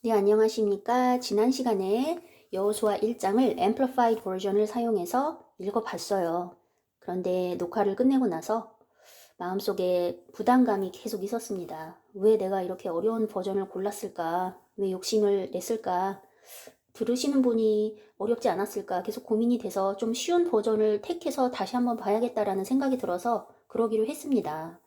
네, 안녕하십니까. 지난 시간에 여호수아 1장을 Amplified 버전을 사용해서 읽어봤어요. 그런데 녹화를 끝내고 나서 마음속에 부담감이 계속 있었습니다. 왜 내가 이렇게 어려운 버전을 골랐을까? 왜 욕심을 냈을까? 들으시는 분이 어렵지 않았을까? 계속 고민이 돼서 좀 쉬운 버전을 택해서 다시 한번 봐야겠다라는 생각이 들어서 그러기로 했습니다.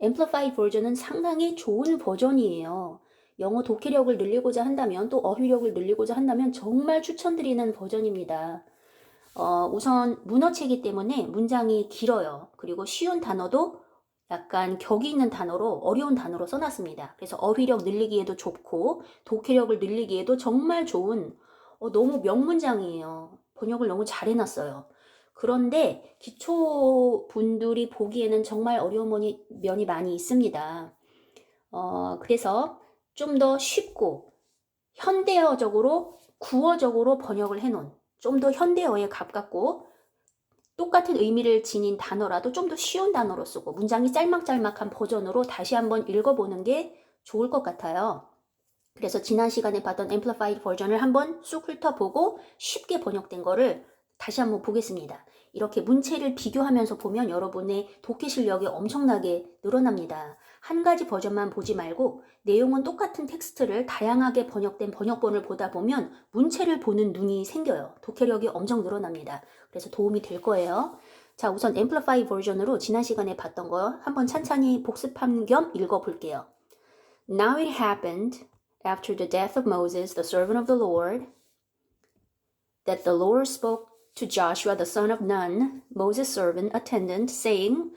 Amplified 버전은 상당히 좋은 버전이에요. 영어 독해력을 늘리고자 한다면 또 어휘력을 늘리고자 한다면 정말 추천드리는 버전입니다. 우선 문어체이기 때문에 문장이 길어요. 그리고 쉬운 단어도 약간 격이 있는 단어로 어려운 단어로 써놨습니다. 그래서 어휘력 늘리기에도 좋고 독해력을 늘리기에도 정말 좋은 너무 명문장이에요. 번역을 너무 잘 해놨어요. 그런데 기초 분들이 보기에는 정말 어려운 면이 많이 있습니다. 그래서 좀 더 쉽고 현대어적으로 구어적으로 번역을 해놓은 좀 더 현대어에 가깝고 똑같은 의미를 지닌 단어라도 좀 더 쉬운 단어로 쓰고 문장이 짤막짤막한 버전으로 다시 한번 읽어보는 게 좋을 것 같아요. 그래서 지난 시간에 봤던 Amplified 버전을 한번 쑥 훑어보고 쉽게 번역된 거를 다시 한번 보겠습니다. 이렇게 문체를 비교하면서 보면 여러분의 독해 실력이 엄청나게 늘어납니다. 한 가지 버전만 보지 말고 내용은 똑같은 텍스트를 다양하게 번역된 번역본을 보다 보면 문체를 보는 눈이 생겨요. 독해력이 엄청 늘어납니다. 그래서 도움이 될 거예요. 자, 우선 Amplify 버전으로 지난 시간에 봤던 거 한번 찬찬히 복습한 겸 읽어볼게요. Now it happened after the death of Moses, the servant of the Lord, that the Lord spoke to Joshua, the son of Nun, Moses' servant, attendant, saying,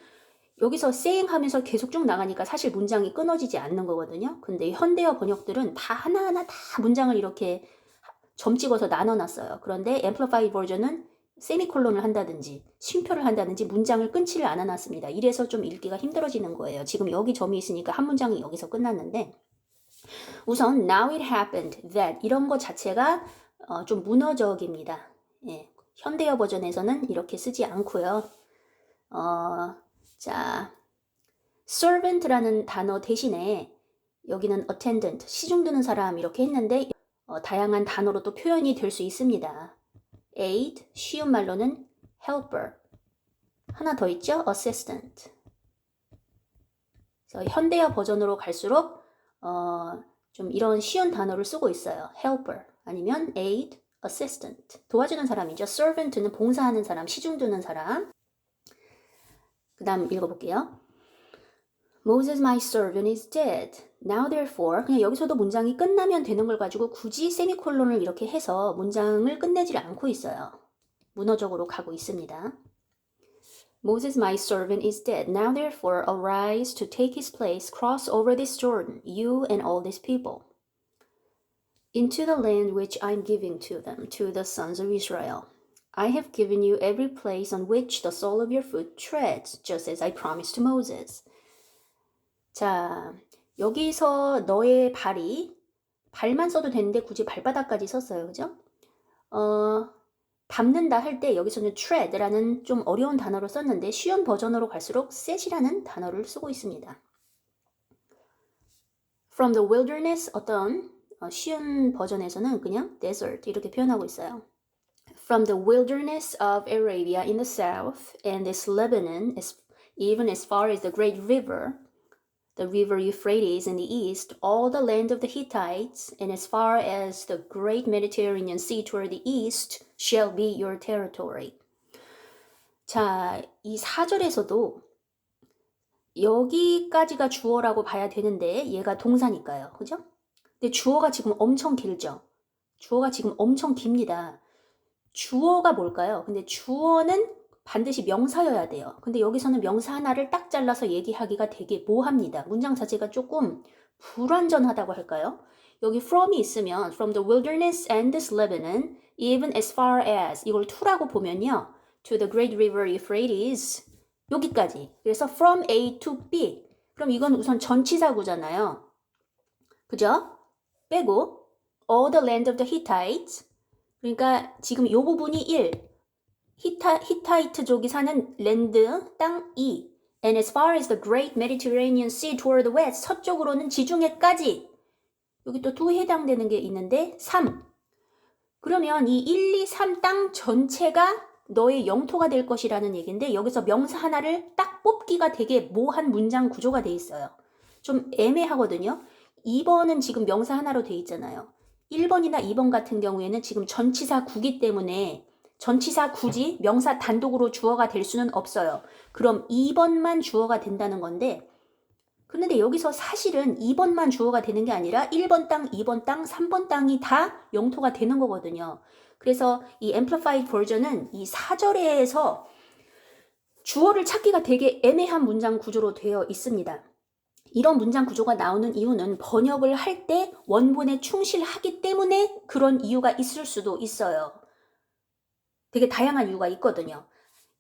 여기서 saying 하면서 계속 쭉 나가니까 사실 문장이 끊어지지 않는 거거든요. 근데 현대어 번역들은 다 하나하나 다 문장을 이렇게 점 찍어서 나눠놨어요. 그런데 Amplified 버전은 세미콜론을 한다든지 쉼표를 한다든지 문장을 끊지를 않아놨습니다. 이래서 좀 읽기가 힘들어지는 거예요. 지금 여기 점이 있으니까 한 문장이 여기서 끝났는데 우선 now it happened that 이런 거 자체가 좀 문어적입니다. 예, 현대어 버전에서는 이렇게 쓰지 않고요. 자, servant라는 단어 대신에 여기는 attendant, 시중 드는 사람 이렇게 했는데 다양한 단어로 또 표현이 될 수 있습니다. aid, 쉬운 말로는 helper. 하나 더 있죠? assistant. 그래서 현대어 버전으로 갈수록 좀 이런 쉬운 단어를 쓰고 있어요. helper 아니면 aid, assistant. 도와주는 사람이죠. servant는 봉사하는 사람, 시중 드는 사람. 그 다음 읽어볼게요. Moses my servant is dead. Now therefore 그냥 여기서도 문장이 끝나면 되는 걸 가지고 굳이 세미콜론을 이렇게 해서 문장을 끝내질 않고 있어요. 문어적으로 가고 있습니다. Moses my servant is dead. Now therefore arise to take his place, cross over this Jordan, you and all this people, into the land which I am giving to them, to the sons of Israel. I have given you every place on which the sole of your foot treads, just as I promised to Moses. 자, 여기서 너의 발만 써도 되는데 굳이 발바닥까지 썼어요. 그죠? 밟는다 할 때 여기서는 tread라는 좀 어려운 단어를 썼는데 쉬운 버전으로 갈수록 set이라는 단어를 쓰고 있습니다. From the wilderness 어떤 쉬운 버전에서는 그냥 desert 이렇게 표현하고 있어요. From the wilderness of Arabia in the south and this Lebanon even as far as the great river, the river Euphrates in the east, all the land of the Hittites, and as far as the great Mediterranean Sea toward the east, shall be your territory. 자, 이 4절에서도 여기까지가 주어라고 봐야 되는데 얘가 동사니까요. 그죠? 근데 주어가 지금 엄청 길죠? 주어가 지금 엄청 깁니다. 주어가 뭘까요? 근데 주어는 반드시 명사여야 돼요. 근데 여기서는 명사 하나를 딱 잘라서 얘기하기가 되게 모호합니다. 문장 자체가 조금 불완전하다고 할까요? 여기 from이 있으면 from the wilderness and this Lebanon, even as far as 이걸 to라고 보면요. to the great river Euphrates 여기까지. 그래서 from A to B. 그럼 이건 우선 전치사구잖아요. 그죠? 빼고 all the land of the Hittites. 그러니까 지금 이 부분이 1. 히타이트족이 사는 랜드, 땅 2. And as far as the great Mediterranean Sea toward the west, 서쪽으로는 지중해까지. 여기 또 2에 해당되는 게 있는데 3. 그러면 이 1, 2, 3 땅 전체가 너의 영토가 될 것이라는 얘기인데 여기서 명사 하나를 딱 뽑기가 되게 모호한 문장 구조가 돼 있어요. 좀 애매하거든요. 2번은 지금 명사 하나로 돼 있잖아요. 1번이나 2번 같은 경우에는 지금 전치사 구기 때문에 전치사 굳이 명사 단독으로 주어가 될 수는 없어요. 그럼 2번만 주어가 된다는 건데 그런데 여기서 사실은 2번만 주어가 되는 게 아니라 1번 땅, 2번 땅, 3번 땅이 다 영토가 되는 거거든요. 그래서 이 Amplified 버전은 이 4절에서 주어를 찾기가 되게 애매한 문장 구조로 되어 있습니다. 이런 문장 구조가 나오는 이유는 번역을 할 때 원본에 충실하기 때문에 그런 이유가 있을 수도 있어요. 되게 다양한 이유가 있거든요.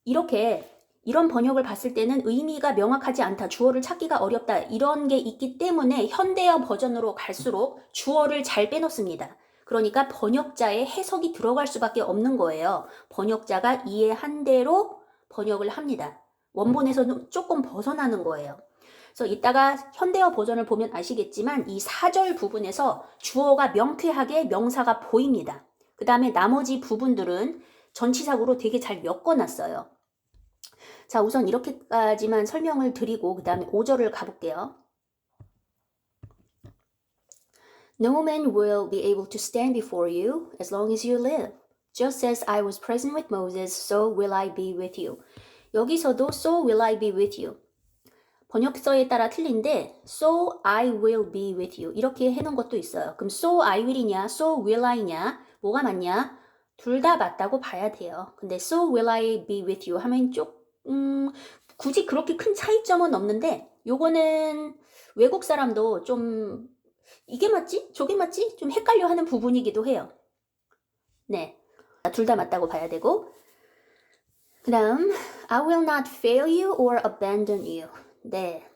이런 번역을 봤을 때는 의미가 명확하지 않다, 주어를 찾기가 어렵다 이런 게 있기 때문에 현대어 버전으로 갈수록 주어를 잘 빼놓습니다. 그러니까 번역자의 해석이 들어갈 수밖에 없는 거예요. 번역자가 이해한 대로 번역을 합니다. 원본에서는 조금 벗어나는 거예요. 그래서 이따가 현대어 버전을 보면 아시겠지만 이 4절 부분에서 주어가 명쾌하게 명사가 보입니다. 그 다음에 나머지 부분들은 전치사구로 되게 잘 엮어놨어요. 자, 우선 이렇게까지만 설명을 드리고 그 다음에 5절을 가볼게요. No man will be able to stand before you as long as you live. Just as I was present with Moses, so will I be with you. 여기서도 so will I be with you. 번역서에 따라 틀린데 so I will be with you 이렇게 해놓은 것도 있어요. 그럼 so I will이냐 so will I냐 뭐가 맞냐? 둘 다 맞다고 봐야 돼요. 근데 so will I be with you 하면 굳이 그렇게 큰 차이점은 없는데 요거는 외국 사람도 좀 이게 맞지? 저게 맞지? 좀 헷갈려 하는 부분이기도 해요. 네, 둘 다 맞다고 봐야 되고 그 다음 I will not fail you or abandon you. 네,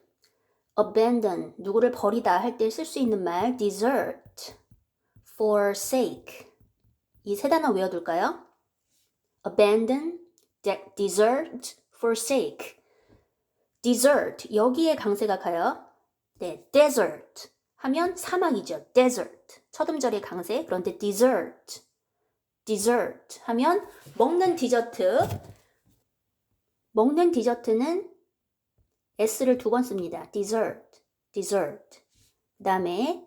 abandon, 누구를 버리다 할 때 쓸 수 있는 말 desert, forsake 이 세 단어 외워둘까요? abandon, desert, forsake desert, 여기에 강세가 가요. 네, desert 하면 사막이죠. desert, 첫 음절의 강세. 그런데 dessert 하면 먹는 디저트. 먹는 디저트는 S를 2번 씁니다. dessert. 그 다음에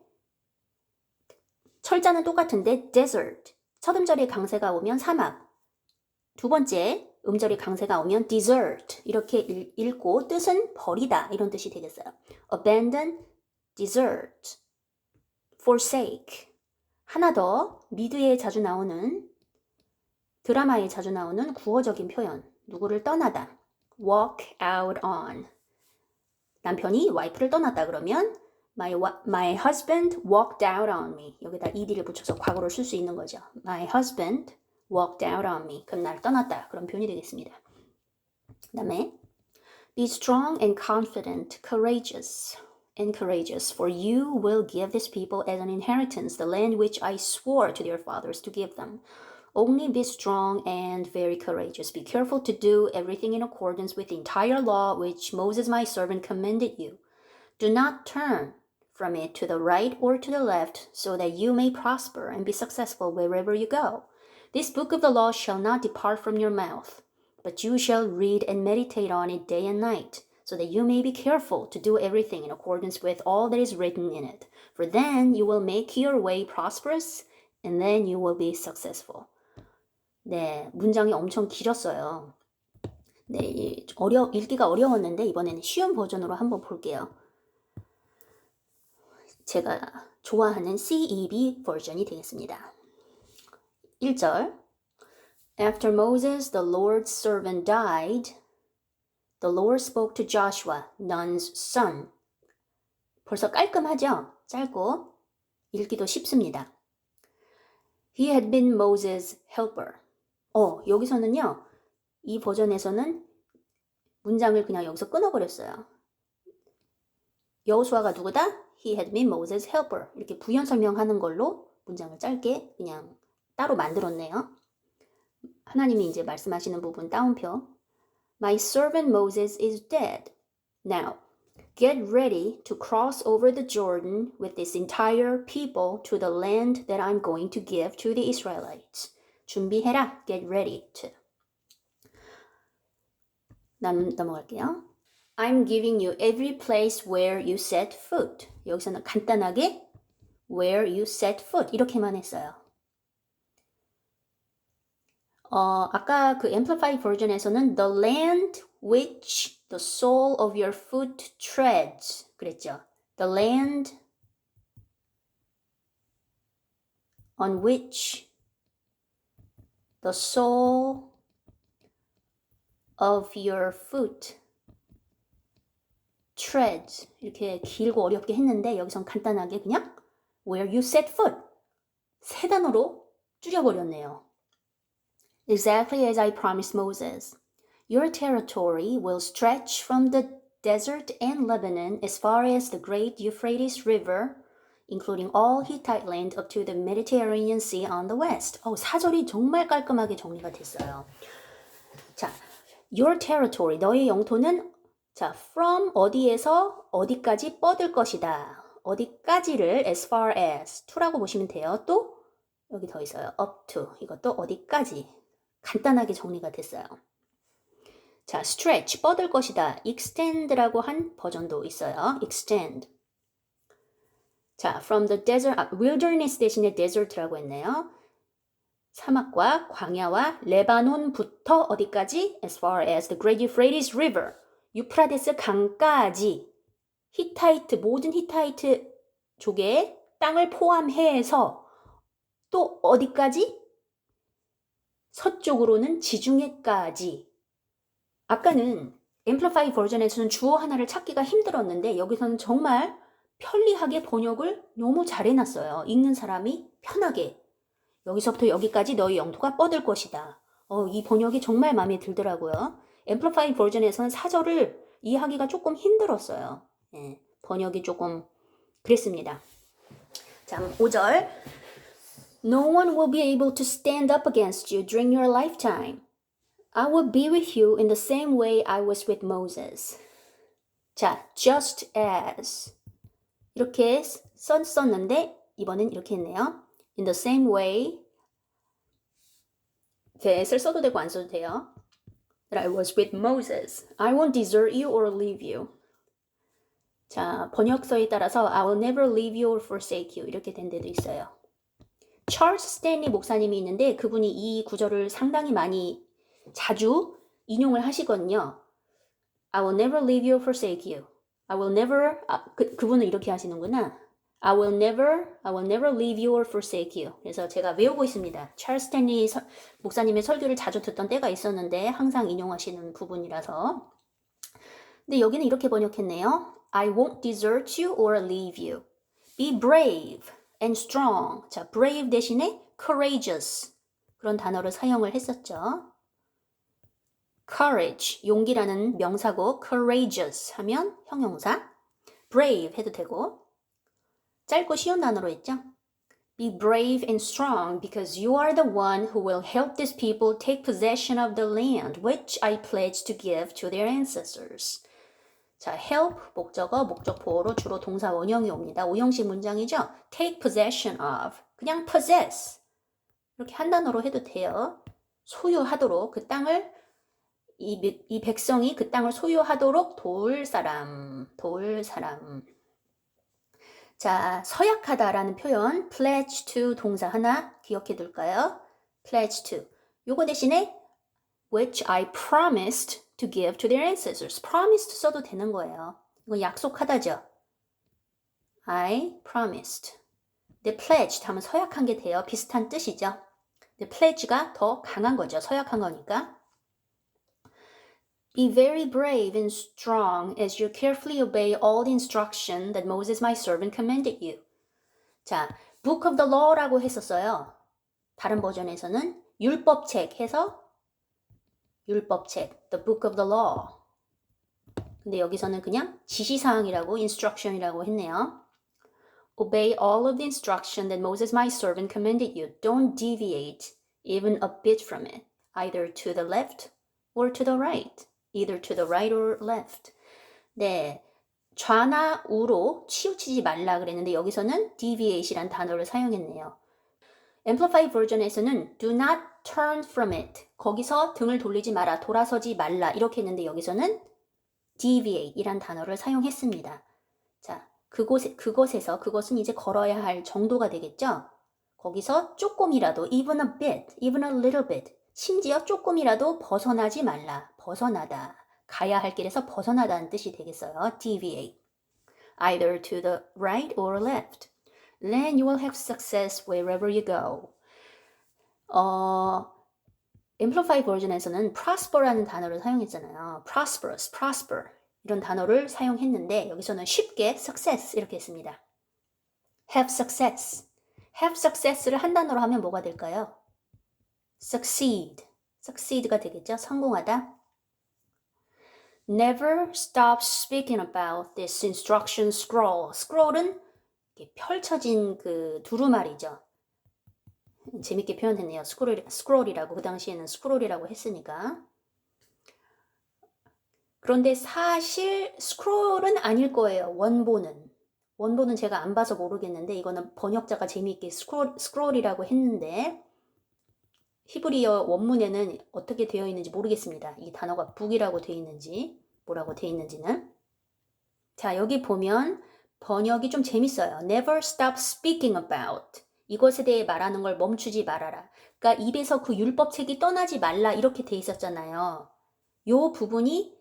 철자는 똑같은데 desert. 첫 음절의 강세가 오면 사막. 두 번째 음절의 강세가 오면 desert. 이렇게 읽고 뜻은 버리다 이런 뜻이 되겠어요. abandon, desert, forsake. 하나 더 미드에 자주 나오는 드라마에 자주 나오는 구어적인 표현. 누구를 떠나다. walk out on. 남편이 와이프를 떠났다 그러면 my husband walked out on me. 여기다 ed를 붙여서 과거를 쓸 수 있는 거죠. My husband walked out on me. 그럼 나를 떠났다. 그런 표현이 되겠습니다. 그 다음에 be strong and confident, courageous, for you will give this people as an inheritance the land which I swore to their fathers to give them. Only be strong and very courageous. Be careful to do everything in accordance with the entire law which Moses my servant commanded you. Do not turn from it to the right or to the left, so that you may prosper and be successful wherever you go. This book of the law shall not depart from your mouth, but you shall read and meditate on it day and night, so that you may be careful to do everything in accordance with all that is written in it. For then you will make your way prosperous, and then you will be successful. 네, 문장이 엄청 길었어요. 네, 읽기가 어려웠는데 이번에는 쉬운 버전으로 한번 볼게요. 제가 좋아하는 CEB 버전이 되겠습니다. 1절 After Moses, the Lord's servant, died, the Lord spoke to Joshua, Nun's son. 벌써 깔끔하죠? 짧고 읽기도 쉽습니다. He had been Moses' helper. 여기서는요. 이 버전에서는 문장을 그냥 여기서 끊어버렸어요. 여호수아가 누구다? He had been Moses' helper. 이렇게 부연 설명하는 걸로 문장을 짧게 그냥 따로 만들었네요. 하나님이 이제 말씀하시는 부분 따옴표. My servant Moses is dead. Now, Get ready to cross over the Jordan with this entire people to the land that I'm going to give to the Israelites. 준비해라. Get ready to. 넘어갈게요. I'm giving you every place where you set foot. 여기서는 간단하게 where you set foot 이렇게만 했어요. 아까 그 Amplified version에서는 the land which the sole of your foot treads 그랬죠. The land on which the sole of your foot treads 이렇게 길고 어렵게 했는데 여기선 간단하게 그냥 where you set foot 세 단어로 줄여버렸네요. Exactly as I promised Moses. Your territory will stretch from the desert and Lebanon as far as the great Euphrates River, including all Hittite land up to the Mediterranean Sea on the west. 사절이 정말 깔끔하게 정리가 됐어요. 자, your territory, 너의 영토는 자, from 어디에서 어디까지 뻗을 것이다. 어디까지를 as far as to라고 보시면 돼요. 또 여기 더 있어요. up to 이것도 어디까지 간단하게 정리가 됐어요. 자, stretch 뻗을 것이다. extend라고 한 버전도 있어요. extend. 자, from the desert, wilderness 대신에 desert라고 했네요. 사막과 광야와 레바논부터 어디까지? As far as the great Euphrates River. 유프라데스 강까지 히타이트, 모든 히타이트 족의 땅을 포함해서 또 어디까지? 서쪽으로는 지중해까지. 아까는 Amplified 버전에서는 주어 하나를 찾기가 힘들었는데 여기서는 정말 편리하게 번역을 너무 잘 해놨어요. 읽는 사람이 편하게. 여기서부터 여기까지 너의 영토가 뻗을 것이다. 이 번역이 정말 마음에 들더라고요. Amplified 버전에서는 사절을 이해하기가 조금 힘들었어요. 예, 번역이 조금 그랬습니다. 자, 5절. No one will be able to stand up against you during your lifetime. I will be with you in the same way I was with Moses. 자, just as 이렇게 썼는데 이번엔 이렇게 했네요. In the same way that을 써도 되고 안 써도 돼요. That I was with Moses. I won't desert you or leave you. 자, 번역서에 따라서 I will never leave you or forsake you 이렇게 된 데도 있어요. 찰스 스탠리 목사님이 있는데 그분이 이 구절을 상당히 많이 자주 인용을 하시거든요. I will never leave you or forsake you. I will never 그분은 이렇게 하시는구나. I will never leave you or forsake you. 그래서 제가 외우고 있습니다. 찰스 스탠리 목사님의 설교를 자주 듣던 때가 있었는데 항상 인용하시는 부분이라서. 근데 여기는 이렇게 번역했네요. I won't desert you or leave you. Be brave and strong. 자, brave 대신에 courageous. 그런 단어를 사용을 했었죠. courage, 용기라는 명사고 courageous 하면 형용사. brave 해도 되고. 짧고 쉬운 단어로 했죠. Be brave and strong because you are the one who will help these people take possession of the land which I pledged to give to their ancestors. 자, help, 목적어, 목적보호로 주로 동사 원형이 옵니다. 오형식 문장이죠. take possession of, 그냥 possess. 이렇게 한 단어로 해도 돼요. 소유하도록, 그 땅을, 이 백성이 그 땅을 소유하도록 도울 사람. 자, 서약하다라는 표현, pledge to 동사 하나 기억해 둘까요? pledge to. 요거 대신에 which I promised to give to their ancestors. promised 써도 되는 거예요. 이거 약속하다죠. I promised. The pledged 하면 서약한 게 돼요. 비슷한 뜻이죠. The pledge가 더 강한 거죠. 서약한 거니까. Be very brave and strong as you carefully obey all the instruction that Moses my servant commanded you. 자, Book of the Law라고 했었어요. 다른 버전에서는 율법책 해서 율법책, The Book of the Law. 근데 여기서는 그냥 지시사항이라고, instruction이라고 했네요. Obey all of the instruction that Moses my servant commanded you. Don't deviate even a bit from it, either to the left or to the right. Either to the right or left. 네, 좌나 우로 치우치지 말라 그랬는데 여기서는 deviate이란 단어를 사용했네요. Amplified 버전에서는 do not turn from it. 거기서 등을 돌리지 마라, 돌아서지 말라 이렇게 했는데 여기서는 deviate 이란 단어를 사용했습니다. 자, 그것은 이제 걸어야 할 정도가 되겠죠? 거기서 조금이라도 even a bit, even a little bit, 심지어 조금이라도 벗어나지 말라, 벗어나다. 가야 할 길에서 벗어나다는 뜻이 되겠어요. deviate. Either to the right or left. Then you will have success wherever you go. Amplified 버전에서는 prosper라는 단어를 사용했잖아요. prosperous, prosper 이런 단어를 사용했는데 여기서는 쉽게 success 이렇게 했습니다. have success. have success를 한 단어로 하면 뭐가 될까요? succeed. succeed가 되겠죠? 성공하다. Never stop speaking about this instruction scroll. scroll은 펼쳐진 그 두루마리죠. 재밌게 표현했네요. 스크롤이라고. 그 당시에는 스크롤이라고 했으니까. 그런데 사실 스크롤은 아닐 거예요. 원본은 제가 안 봐서 모르겠는데 이거는 번역자가 재미있게 스크롤이라고 했는데 히브리어 원문에는 어떻게 되어 있는지 모르겠습니다. 이 단어가 북이라고 되어 있는지 뭐라고 되어 있는지는. 자, 여기 보면 번역이 좀 재밌어요. Never stop speaking about. 이것에 대해 말하는 걸 멈추지 말아라. 그러니까 입에서 그 율법책이 떠나지 말라 이렇게 돼 있었잖아요. 요 부분이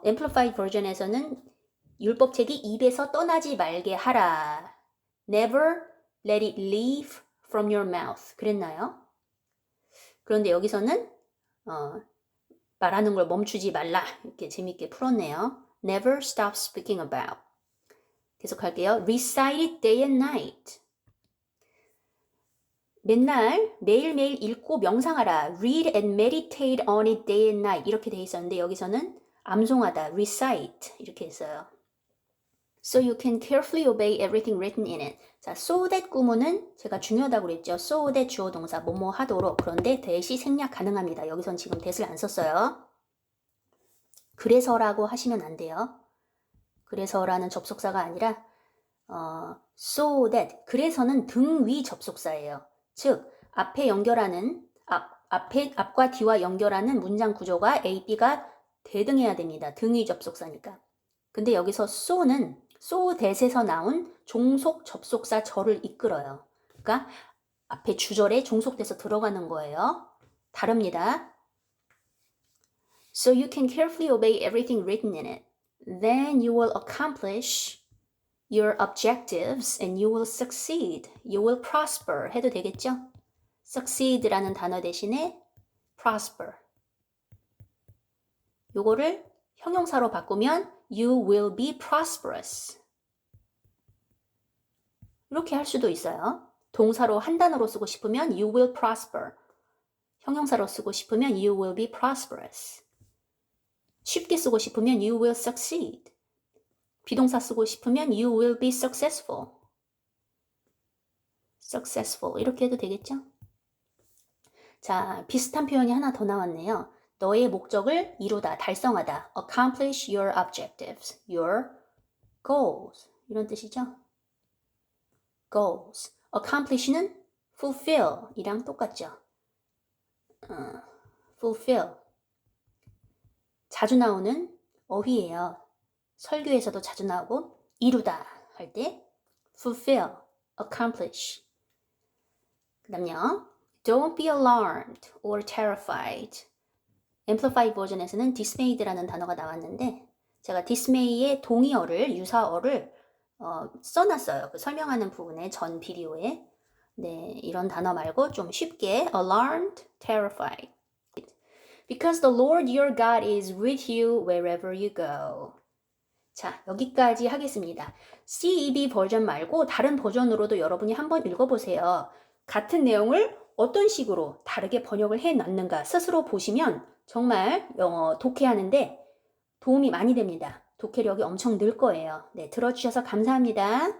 Amplified 버전에서는 율법책이 입에서 떠나지 말게 하라. Never let it leave from your mouth. 그랬나요? 그런데 여기서는 말하는 걸 멈추지 말라. 이렇게 재밌게 풀었네요. Never stop speaking about. 계속할게요. Recite it day and night. 매일매일 읽고 명상하라. Read and meditate on it day and night. 이렇게 돼 있었는데 여기서는 암송하다. Recite. 이렇게 했어요. So you can carefully obey everything written in it. 자, so that 구문은 제가 중요하다고 그랬죠. so that 주어 동사 뭐뭐 하도록. 그런데 that이 생략 가능합니다. 여기선 지금 that을 안 썼어요. 그래서라고 하시면 안 돼요. 그래서라는 접속사가 아니라 so that. 그래서는 등 위 접속사예요. 즉 앞에 연결하는 앞과 뒤와 연결하는 문장 구조가 A, B가 대등해야 됩니다. 등 위 접속사니까. 근데 여기서 so는 so that에서 나온 종속 접속사 절을 이끌어요. 그러니까 앞에 주절에 종속돼서 들어가는 거예요. 다릅니다. So you can carefully obey everything written in it. Then you will accomplish your objectives and you will succeed. You will prosper 해도 되겠죠? succeed라는 단어 대신에 prosper. 요거를 형용사로 바꾸면 you will be prosperous. 이렇게 할 수도 있어요. 동사로 한 단어로 쓰고 싶으면 you will prosper. 형용사로 쓰고 싶으면 you will be prosperous. 쉽게 쓰고 싶으면 you will succeed. 비동사 쓰고 싶으면 you will be successful. successful 이렇게 해도 되겠죠? 자, 비슷한 표현이 하나 더 나왔네요. 너의 목적을 이루다, 달성하다. accomplish your objectives, your goals. 이런 뜻이죠? goals. accomplish는 fulfill 이랑 똑같죠? fulfill. 자주 나오는 어휘예요. 설교에서도 자주 나오고 이루다 할 때 fulfill, accomplish. 그 다음요. Don't be alarmed or terrified. Amplified 버전에서는 dismayed라는 단어가 나왔는데 제가 dismay의 동의어를, 유사어를 써놨어요. 그 설명하는 부분에 전 비디오에. 네, 이런 단어 말고 좀 쉽게 alarmed, terrified. Because the Lord your God is with you wherever you go. 자, 여기까지 하겠습니다. CEB 버전 말고 다른 버전으로도 여러분이 한번 읽어보세요. 같은 내용을 어떤 식으로 다르게 번역을 해놨는가 스스로 보시면 정말 영어 독해하는데 도움이 많이 됩니다. 독해력이 엄청 늘 거예요. 네, 들어주셔서 감사합니다.